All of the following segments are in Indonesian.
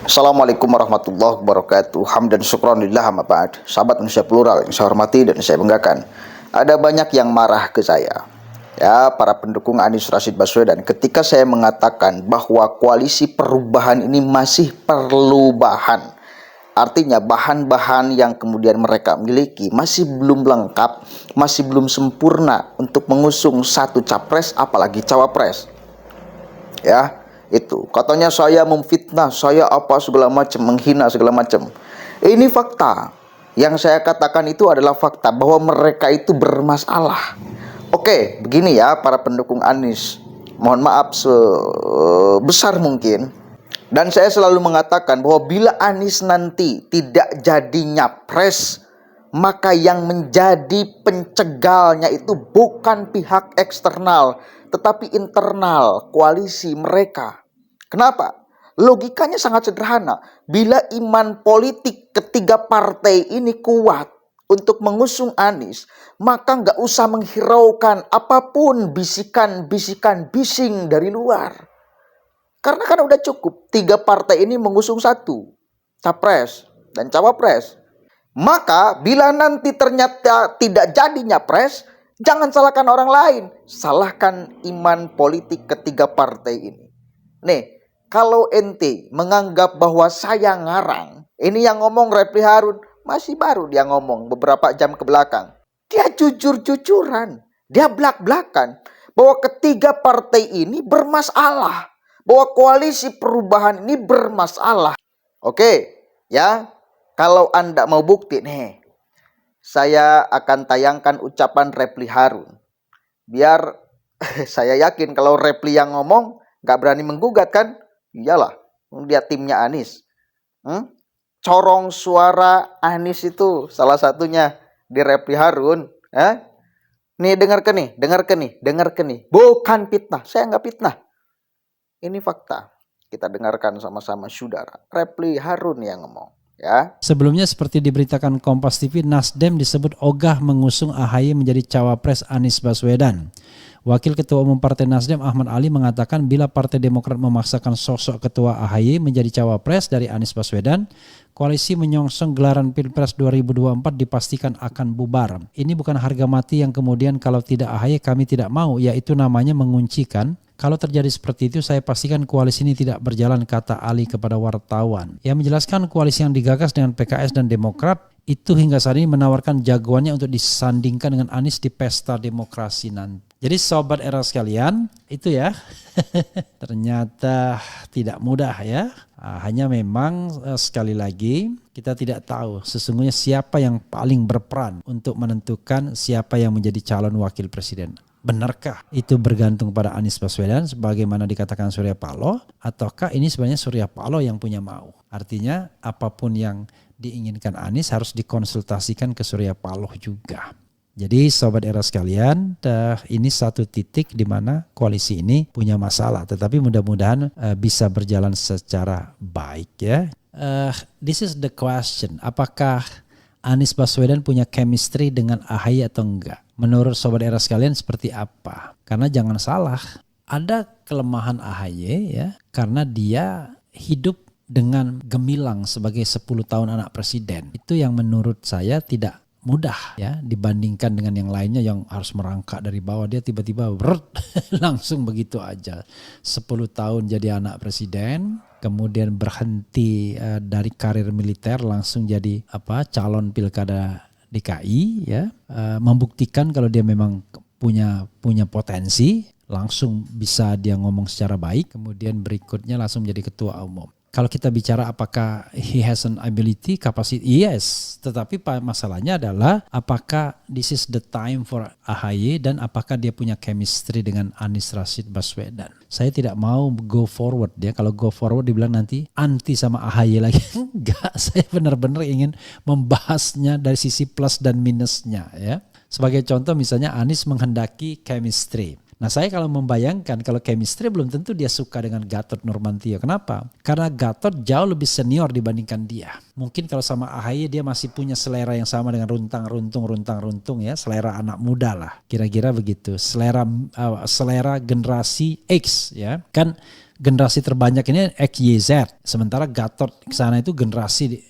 Assalamualaikum warahmatullahi wabarakatuh. Hamdan syukran lillah amma ba'd. Sahabat Indonesia Plural yang saya hormati dan saya banggakan. Ada banyak yang marah ke saya, ya, para pendukung Anies Rashid Baswedan, ketika saya mengatakan bahwa koalisi perubahan ini masih perlu bahan. Artinya bahan-bahan yang kemudian mereka miliki masih belum lengkap, masih belum sempurna untuk mengusung satu capres apalagi cawapres. Ya, itu katanya saya memfitnah, saya apa segala macam, menghina segala macam. Ini fakta. Yang saya katakan itu adalah fakta bahwa mereka itu bermasalah. Oke, begini ya para pendukung Anies, mohon maaf sebesar mungkin, dan saya selalu mengatakan bahwa bila Anies nanti tidak jadi nyapres, maka yang menjadi pencegalnya itu bukan pihak eksternal, tetapi internal koalisi mereka. Kenapa? Logikanya sangat sederhana. Bila iman politik ketiga partai ini kuat untuk mengusung Anies, maka nggak usah menghiraukan apapun bisikan-bisikan bising dari luar. Karena kan udah cukup tiga partai ini mengusung satu, capres dan cawapres. Maka bila nanti ternyata tidak jadi nyapres, jangan salahkan orang lain, salahkan iman politik ketiga partai ini. Nih, kalau ente menganggap bahwa saya ngarang, ini yang ngomong Refli Harun, masih baru dia ngomong beberapa jam ke belakang. Dia jujur-jujuran, dia belak-belakan bahwa ketiga partai ini bermasalah, bahwa koalisi perubahan ini bermasalah. Oke, ya. Kalau Anda mau bukti nih, saya akan tayangkan ucapan Refli Harun. Biar saya yakin kalau Refli yang ngomong gak berani menggugat kan? Iyalah, dia timnya Anies. Corong suara Anies itu salah satunya di Refli Harun. Nih dengarkan nih. Bukan fitnah, saya nggak fitnah. Ini fakta. Kita dengarkan sama-sama saudara. Refli Harun yang ngomong. Ya. Sebelumnya seperti diberitakan Kompas TV, Nasdem disebut ogah mengusung AHY menjadi cawapres Anies Baswedan. Wakil Ketua Umum Partai Nasdem Ahmad Ali mengatakan bila Partai Demokrat memaksakan sosok Ketua AHY menjadi cawapres dari Anies Baswedan, koalisi menyongsong gelaran Pilpres 2024 dipastikan akan bubar. Ini bukan harga mati yang kemudian kalau tidak AHY kami tidak mau, yaitu namanya menguncikan. Kalau terjadi seperti itu, saya pastikan koalisi ini tidak berjalan, kata Ali kepada wartawan. Yang menjelaskan koalisi yang digagas dengan PKS dan Demokrat itu hingga saat ini menawarkan jagoannya untuk disandingkan dengan Anies di pesta demokrasi nanti. Jadi sobat era sekalian, itu ya, ternyata tidak mudah ya. Hanya memang sekali lagi kita tidak tahu sesungguhnya siapa yang paling berperan untuk menentukan siapa yang menjadi calon wakil presiden. Benarkah itu bergantung pada Anies Baswedan sebagaimana dikatakan Surya Paloh, ataukah ini sebenarnya Surya Paloh yang punya mau? Artinya apapun yang diinginkan Anies harus dikonsultasikan ke Surya Paloh juga. Jadi sobat era sekalian, ini satu titik di mana koalisi ini punya masalah, tetapi mudah-mudahan bisa berjalan secara baik ya. This is the question, apakah Anies Baswedan punya chemistry dengan AHY atau enggak? Menurut sobat era sekalian seperti apa? Karena jangan salah, ada kelemahan AHY ya, karena dia hidup dengan gemilang sebagai 10 tahun anak presiden. Itu yang menurut saya tidak mudah ya dibandingkan dengan yang lainnya yang harus merangkak dari bawah. Dia tiba-tiba langsung begitu aja 10 tahun jadi anak presiden, kemudian berhenti dari karir militer langsung jadi calon pilkada DKI ya, membuktikan kalau dia memang punya potensi, langsung bisa dia ngomong secara baik, kemudian berikutnya langsung menjadi ketua umum. Kalau kita bicara apakah he has an ability, capacity, yes. Tetapi masalahnya adalah apakah this is the time for AHY dan apakah dia punya chemistry dengan Anies Rashid Baswedan. Saya tidak mau go forward ya. Kalau go forward dibilang nanti anti sama AHY lagi. Enggak, saya benar-benar ingin membahasnya dari sisi plus dan minusnya ya. Sebagai contoh misalnya Anies menghendaki chemistry. Nah saya kalau membayangkan kalau chemistry belum tentu dia suka dengan Gatot Nurmantio. Kenapa? Karena Gatot jauh lebih senior dibandingkan dia. Mungkin kalau sama AHY dia masih punya selera yang sama dengan runtang-runtung ya. Selera anak muda lah. Kira-kira begitu. Selera generasi X ya. Kan generasi terbanyak ini XYZ, sementara Gatot ke sana itu generasi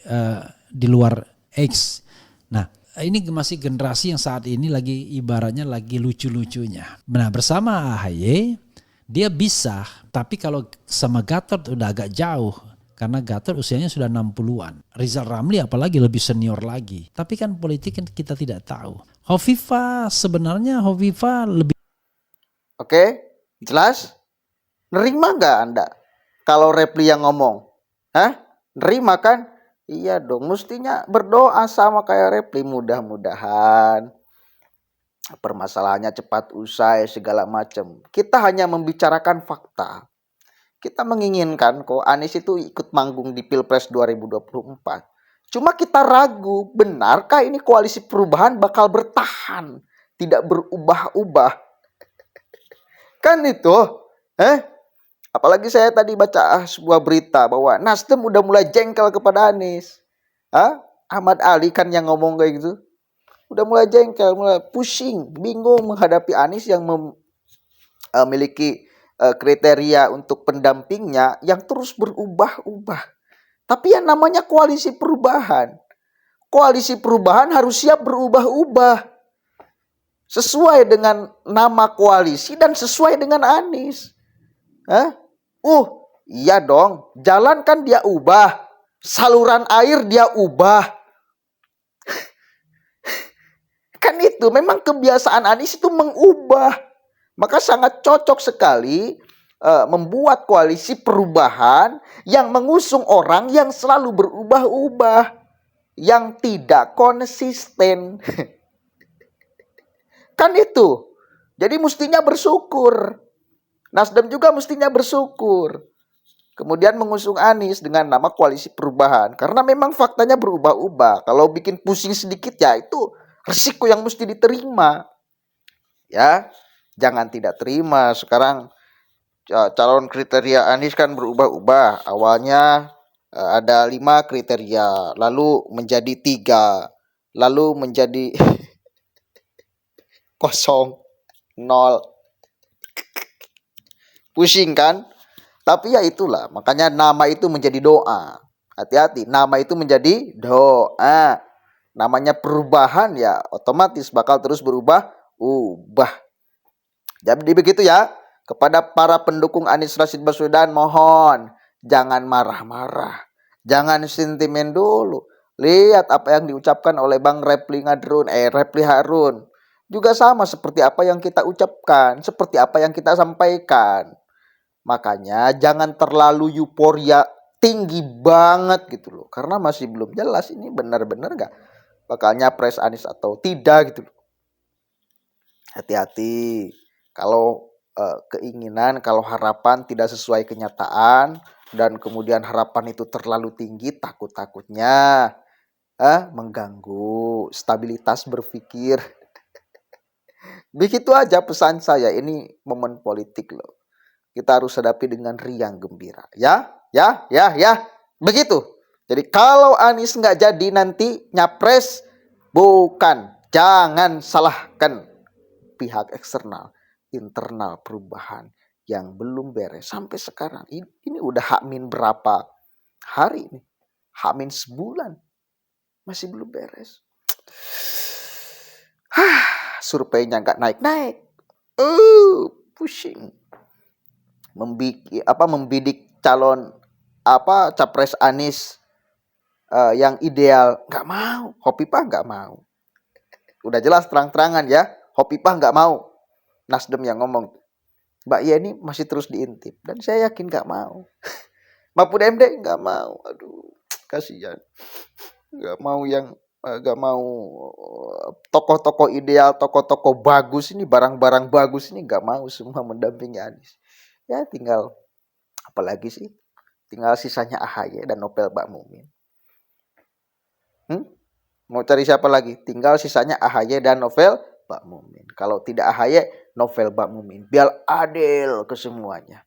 di luar X. Nah, ini masih generasi yang saat ini lagi ibaratnya lagi lucu-lucunya. Nah, bersama AHY dia bisa, tapi kalau sama Gatot udah agak jauh. Karena Gatot usianya sudah 60-an. Rizal Ramli apalagi lebih senior lagi. Tapi kan politik kan kita tidak tahu. Hovifah lebih... Oke, jelas? Nerima nggak Anda kalau Repli yang ngomong? Hah? Nerima kan? Iya dong, mestinya berdoa sama kayak Repli. Mudah-mudahan permasalahannya cepat usai segala macam. Kita hanya membicarakan fakta. Kita menginginkan kok Anies itu ikut manggung di Pilpres 2024. Cuma kita ragu, benarkah ini koalisi perubahan bakal bertahan, tidak berubah-ubah? Kan itu, apalagi saya tadi baca sebuah berita bahwa Nasdem udah mulai jengkel kepada Anies. Ahmad Ali kan yang ngomong kayak gitu. Udah mulai jengkel, mulai pusing, bingung menghadapi Anies yang memiliki kriteria untuk pendampingnya yang terus berubah-ubah. Tapi yang namanya koalisi perubahan. Koalisi perubahan harus siap berubah-ubah. Sesuai dengan nama koalisi dan sesuai dengan Anies. Iya dong. Jalan kan dia ubah. Saluran air dia ubah. Kan itu memang kebiasaan Anies itu mengubah. Maka sangat cocok sekali membuat koalisi perubahan yang mengusung orang yang selalu berubah-ubah, yang tidak konsisten. Kan itu. Jadi mestinya bersyukur. Nasdem juga mestinya bersyukur. Kemudian mengusung Anies dengan nama koalisi perubahan. Karena memang faktanya berubah-ubah. Kalau bikin pusing sedikit ya itu resiko yang mesti diterima. Ya. Jangan tidak terima. Sekarang calon kriteria Anies kan berubah-ubah. Awalnya ada 5 kriteria, lalu menjadi 3, lalu menjadi 0, 0. Pusing kan? Tapi ya itulah, makanya nama itu menjadi doa. Hati-hati, nama itu menjadi doa. Namanya perubahan ya otomatis bakal terus berubah-ubah. Jadi begitu ya, kepada para pendukung Anies Rashid Baswedan mohon jangan marah-marah, jangan sentimen dulu. Lihat apa yang diucapkan oleh Bang Repli Harun. Juga sama seperti apa yang kita ucapkan, seperti apa yang kita sampaikan. Makanya jangan terlalu euforia tinggi banget gitu loh. Karena masih belum jelas ini benar-benar gak bakal nyapres Anies atau tidak gitu loh. Hati-hati. Kalau keinginan, kalau harapan tidak sesuai kenyataan dan kemudian harapan itu terlalu tinggi, takut-takutnya mengganggu stabilitas berpikir. Begitu aja pesan saya, ini momen politik loh. Kita harus hadapi dengan riang gembira. Ya. Begitu. Jadi kalau Anies nggak jadi nanti nyapres, jangan salahkan pihak eksternal, internal perubahan yang belum beres sampai sekarang. Ini udah H-min berapa hari nih? H-min sebulan masih belum beres. Surveinya nggak naik-naik. Pusing. Membidik calon capres Anies yang ideal nggak mau. Hovifah nggak mau. Udah jelas terang-terangan ya. Hovifah nggak mau. Nasdem yang ngomong, Mbak Yeni masih terus diintip dan saya yakin nggak mau. Mahfud MD nggak mau. Aduh, kasihan. Nggak mau tokoh-tokoh ideal, tokoh-tokoh bagus ini, barang-barang bagus ini nggak mau semua mendampingi Anies. Ya tinggal apalagi sih? Tinggal sisanya AHY dan Novel Bakmumin. Mau cari siapa lagi? Tinggal sisanya AHY dan Novel Bakmumin. Kalau tidak AHY, Novel Bakmumin. Biar adil ke semuanya.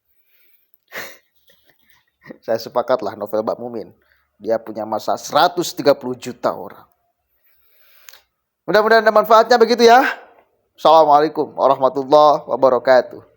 Saya sepakatlah Novel Bakmumin. Dia punya masa 130 juta orang. Mudah-mudahan ada manfaatnya begitu ya. Assalamualaikum warahmatullahi wabarakatuh.